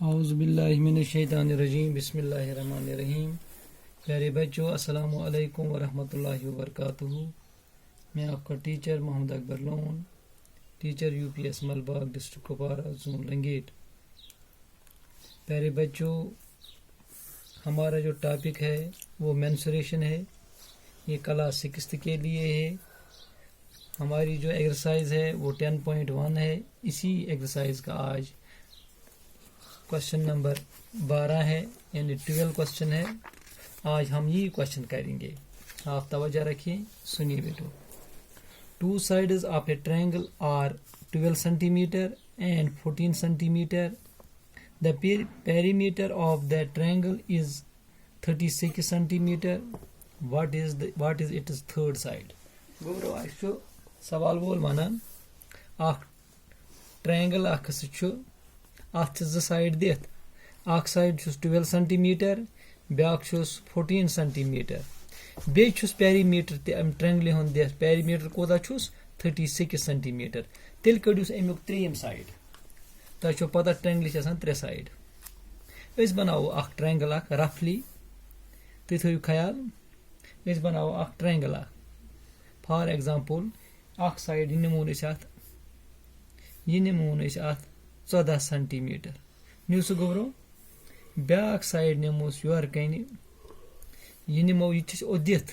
औज़ुबिल्लाहिमिनश्शैतानिर्रजीम बिस्मिल्लाहिर्रहमानिर्रहीम। प्यारे बच्चों, अस्सलामु अलैकुम वरहमतुल्लाहि वबरकातुहू। मैं आपका teacher Mohammad Akbar Lone, teacher UPS Malbagh, district Kupwara, zone Langate. प्यारे बच्चों, हमारा जो टॉपिक है वो मेंस्ट्रुएशन है। ये क्लास 6 के लिए है। हमारी जो एक्सरसाइज है वो 10.1 है। इसी एक्सरसाइज का आज क्वेश्चन नंबर 12 है, यानी 12 क्वेश्चन है। आज हम ये क्वेश्चन करेंगे। आप तवज्जो रखिए, सुनिए बेटो। 2 sides of a triangle are 12 centimeter and 14 centimeter. The perimeter of the triangle is 36 centimeter. What is its third side? गोबरो आशु सवाल बोल वनान अख ट्रायंगल अख अथ जो साइड दित अख साइड 12 सेंटीमीटर, ब्याक 14 सेंटीमीटर, बे पेरीमीटर तम ट्रायंगल हुंद दित। पेरीमीटर कोता 36 सेंटीमीटर। तेल कड़ियोस अमुक त्रेयम साइड। तुम पता ट्रायंगल 3 साइड। अस बनावो अख ट्रायंगल अख रफली। तुम थो ख्याल, अस बनावो अख ट्रायंगल अख। फॉर एग्जांपल अख साइड निमोन अथ 14 सेंटीमीटर। न्यू सह गोबरो ब्याक साइड निमोस योर कन यह निमो यह दित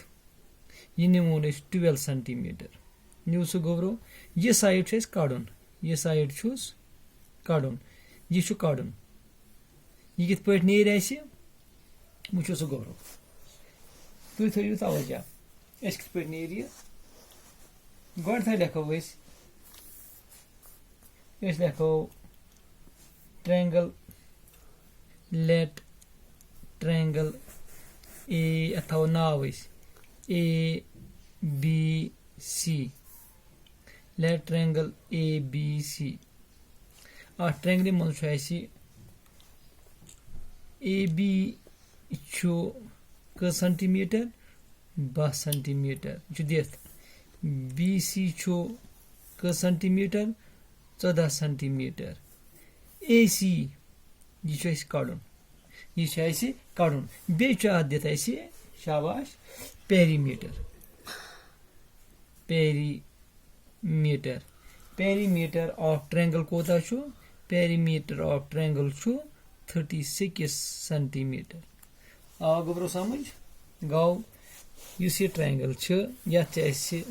यह निमोन 12 सेंटीमीटर। न्यू सह गोबरो यह साइड कड़न, यह साइड कड़न, यह कड़न। यह कित पे नीर वो सह गोबरो तुम थो तवज्जो अस कित पे नीर यह गोड लिखो लिखो ट्रायंगल, लेट ट्रायंगल ए अथो नाव A B C. Let triangle A B C. अथ ट्रायंगल मन ए बी क सेंटीमीटर 12 सेंटीमीटर दित। बी सी क सेंटीमीटर 14 सेंटीमीटर। ए सी यह कड़न, यह कड़न। बे दित शाबाश perimeter. Perimeter perimeter of triangle कोता पेरीमीटर ऑफ ट्रायंगल 36 सेंटीमीटर। आ गोबरो समझ गो इस ट्रायंगल यथ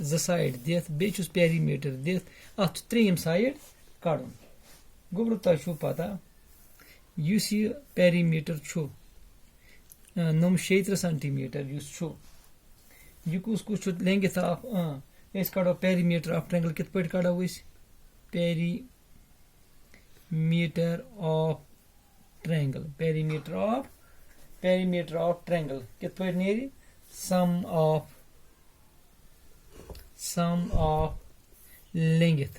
जो साइड दित बे पेरीमीटर दित अथ त्रेयम साइड कड़न। गोबरो तुम पता इस पेरीमीटर 39 सेंटीमीटर यह कुछ लेंगिथ ऑफ कड़ो पेरीमीटर ऑफ ट्रायंगल कित पे कड़ो perimeter of triangle. Perimeter of triangle कित पे नेरी sum of length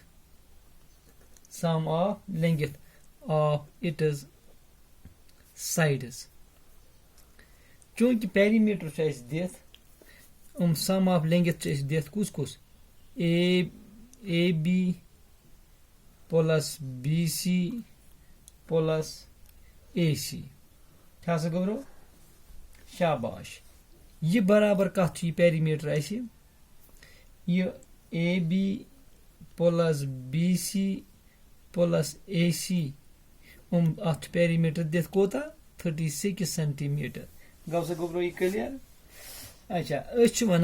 of its sides। चूंकि पेरीमीटर दित सम ऑफ लेंगिथ दित कुस A B plus B C plus A C. क्या गोबरो शाबाश। यह बराबर कथ पेरीमीटर यह A B plus B C plus A C अथ पेरीमीटर दित कोता 36 सेंटीमीटर। गो सा गोबरो यह क्लियर। अच्छा वन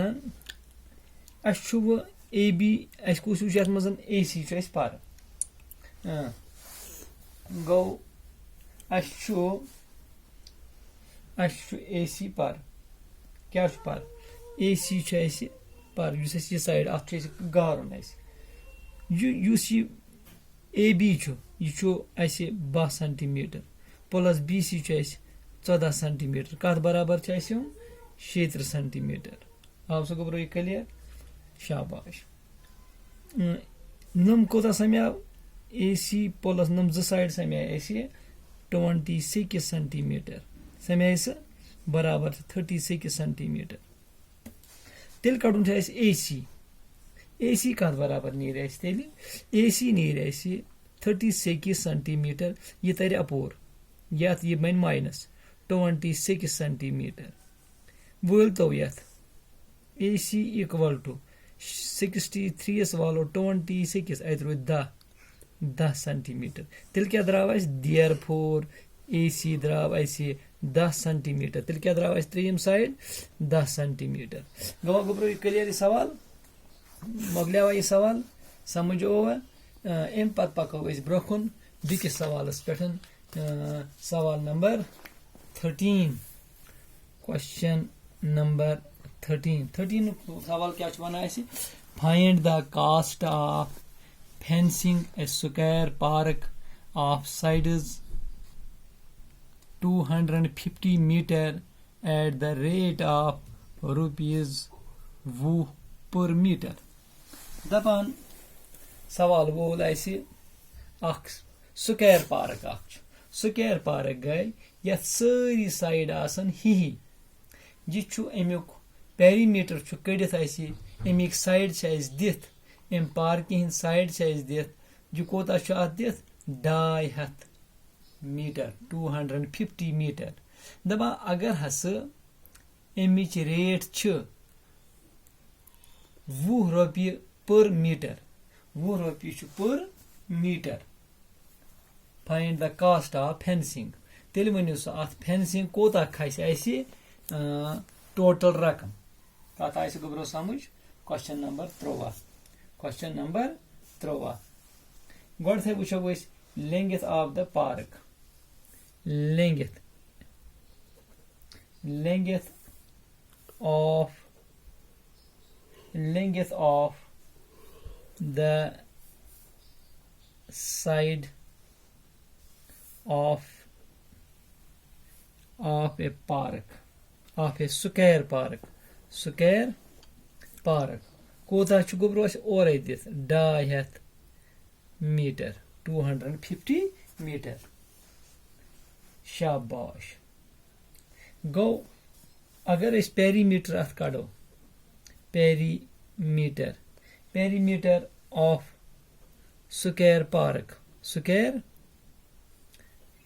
ए बी कुछ मज ए सी पर गो ए सी पर क्या पर ए सी पर यह साइड अथ गारन ए बी यह 12 centimetre plus B C 14 centimetre कत बराबर 36 सेंटीमीटर। आप सो गोबरो यह क्लियर। शाबाश। नम कोता समयाव ए सी प्लस नम जो साइड समय 26 सेंटीमीटर समय बराबर 36 सेंटीमीटर। तेल कड़न ए सी ए सी कत बराबर नीर तेल ए सी नीर 36 सेंटीमीटर। यह तर अपोर यथ यह बन -26 सेंटीमीटर वल तो यथ AC इक्वल टू 63 वालो 26 अत रो 10 सेंटीमीटर तेल क्या द्राव देयरफॉर AC द्राव 10 सेंटीमीटर तेल क्या द्राव त्रीम साइड 10 सेंटीमीटर गवा गोब्रो क्लियर सवाल मोगलिया यह सवाल समझ अम पत पको ब्रोखुन बिकिस सवालस पे सवाल नंबर 13 क्वेश्चन नंबर 13 सवाल क्या one find the cost of fencing a square park of sides 250 metre at the rate of ₹20 per metre दपान सवाल वोल स्क्वायर पार्क स्क्वायर पार्क गई यथ सारी साइड आसन हिही यह अमुक पेरीमीटर कड़ित अमिक साइड दिथ अम पार्क हिंद साइड दिथ यह कोता दिथ 250 मीटर 250 मीटर दपा अगर हस अमिच रेट 20 रॉपिय पर मीटर 20 रॉपिय per metre find the cost of fencing तेल वनु सो अत फेंसिंग कोता खस टोटल रकम कत गोब्रो समझ क्वेश्चन नंबर 13 गोडे वो length of the park length of the side of a park of a square park कोता गोब्रो और दिथ 250 मीटर 250 मीटर शाबाश गो अगर पेरीमीटर अथ कड़ो पेरीमीटर ऑफ स्क्वायर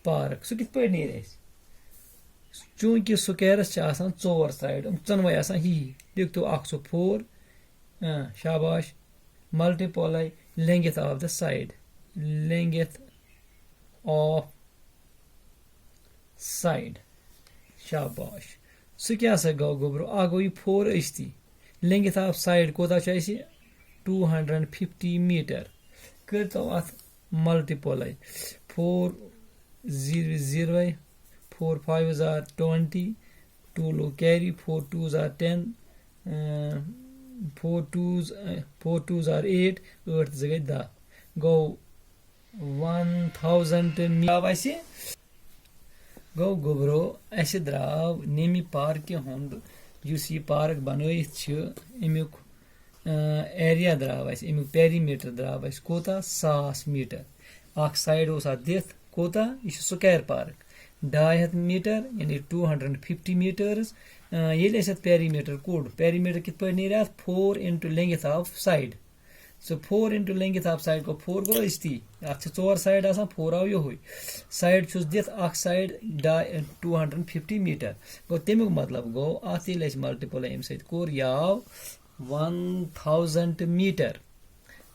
पार्क सह कित नीर चूंकि स्क्वायरस 4 साइड चनवे ही लिखो 4 शाबाश multiply length of the side शाबाश सह क्या गो गोब्रो गो 4 अश्ती लेंथ ऑफ साइड कोता 250 मीटर कर तो अथ multiply 4 0 4 5 are 20 2 low carry 4 2s are 10 4 2s are 8 8 गई 10 गो 1000 गो गोब्रो अस द्राव नेमि पार्क हुंद युस यह पार्क बनइथ अमुक एरिया द्राव अमुक पेरीमीटर द्राव कोता 1000 मीटर अख साइड दिथ कोता यह स्क्वायर पार्क 250 मीटर यानी 250 मीटर्स ये पेरीमीटर कोड पेरीमीटर कित नीर 4 into length of side so 4 into length of side को 4 गो अश्ती अत 4 साइड 4 आव यो साइड दिथ अख साइड 250 मीटर गो तमिक मतलब गो अत मल्टीपल अम सोर आव 1000 मीटर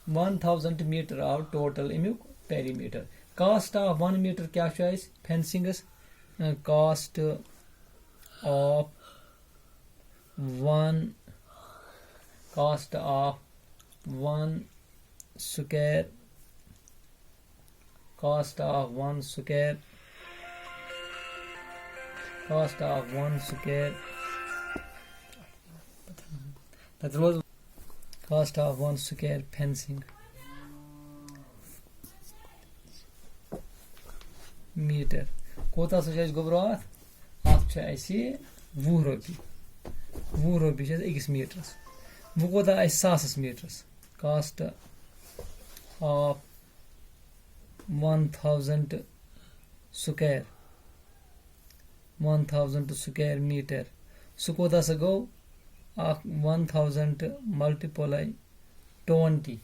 1000 मीटर आव टोटल अमुक पेरीमीटर कास्ट ऑफ 1 मीटर क्या फेंसिंगस cost of 1 square fencing metre कोता गोब्रो अत 20 रॉपिय 1 मीटरस वो कोता 1000 मीटरस कास्ट ऑफ 1000 स्क्वायर मीटर सह कोता गो 1000 मल्टीप्लाई 20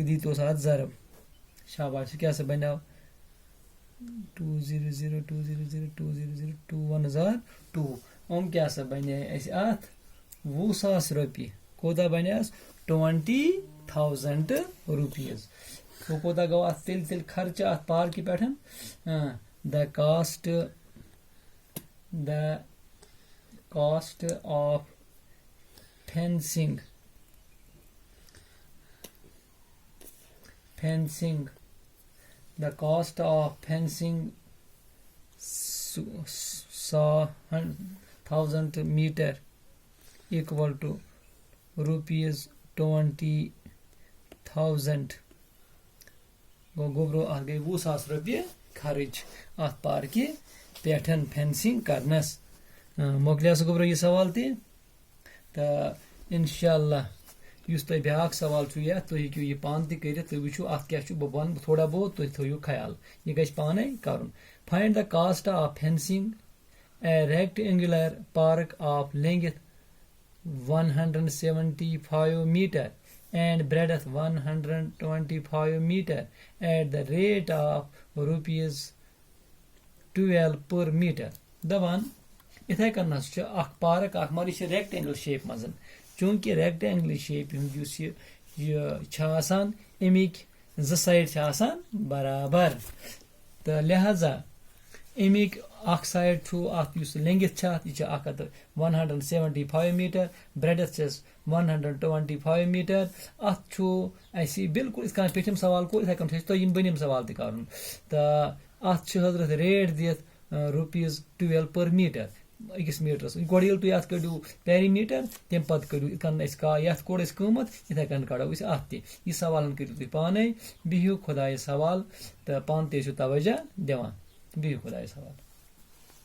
दी तो जरब शाबाश क्या बनो 2002002002 क्या सा बने अत 20,000 रॉपये कोता बने 20,000 रुपीज तो कोता गो तिल खर्च अत पार्क पे the cost of fencing the cost of fencing 1,000 meter equal to rupees 20,000 गोब्रो अत गई 20,000 रुपये खर्च अत पार्कि पे फेंसिंग करनस मोकलिया गोब्रो यह सवाल तो इंशाअल्लाह युस तुम ब्याक सवाल ये तुम हेकू यह पान कर तुम वो अत क्या बह वन थोड़ा बहुत तुम थो ख्याल यह गि पाने कर find the cost of fencing a rectangular park of length 175 meter and breadth 125 meter at the rate of rupees 12 per meter दपान इथे कन पार्क मगर यह रेक्टेंगल शेप मज चूंकि रेक्टेंगल शेप अमिक ज साइड बराबर तो लिहाजा अमिक अख साइड लेंगिथ 175 मीटर ब्रेडथ 125 मीटर अत बिल्कुल इस पेठम सवाल को इथे तुम बनिम सवाल कर तो अत हजरत रेट दिथ रुपीज 12 पर मीटर अकिस मीटरस गोड़ ये तुम कड़ू पेरीमीटर तम पे कड़ू ये कोड़ कमत इथे कन कड़ो अत यह सवाल करो तुम पाने बिहू खुदाय सवाल तो पान तवज्जो दिवान बिहू खुदाय सवाल।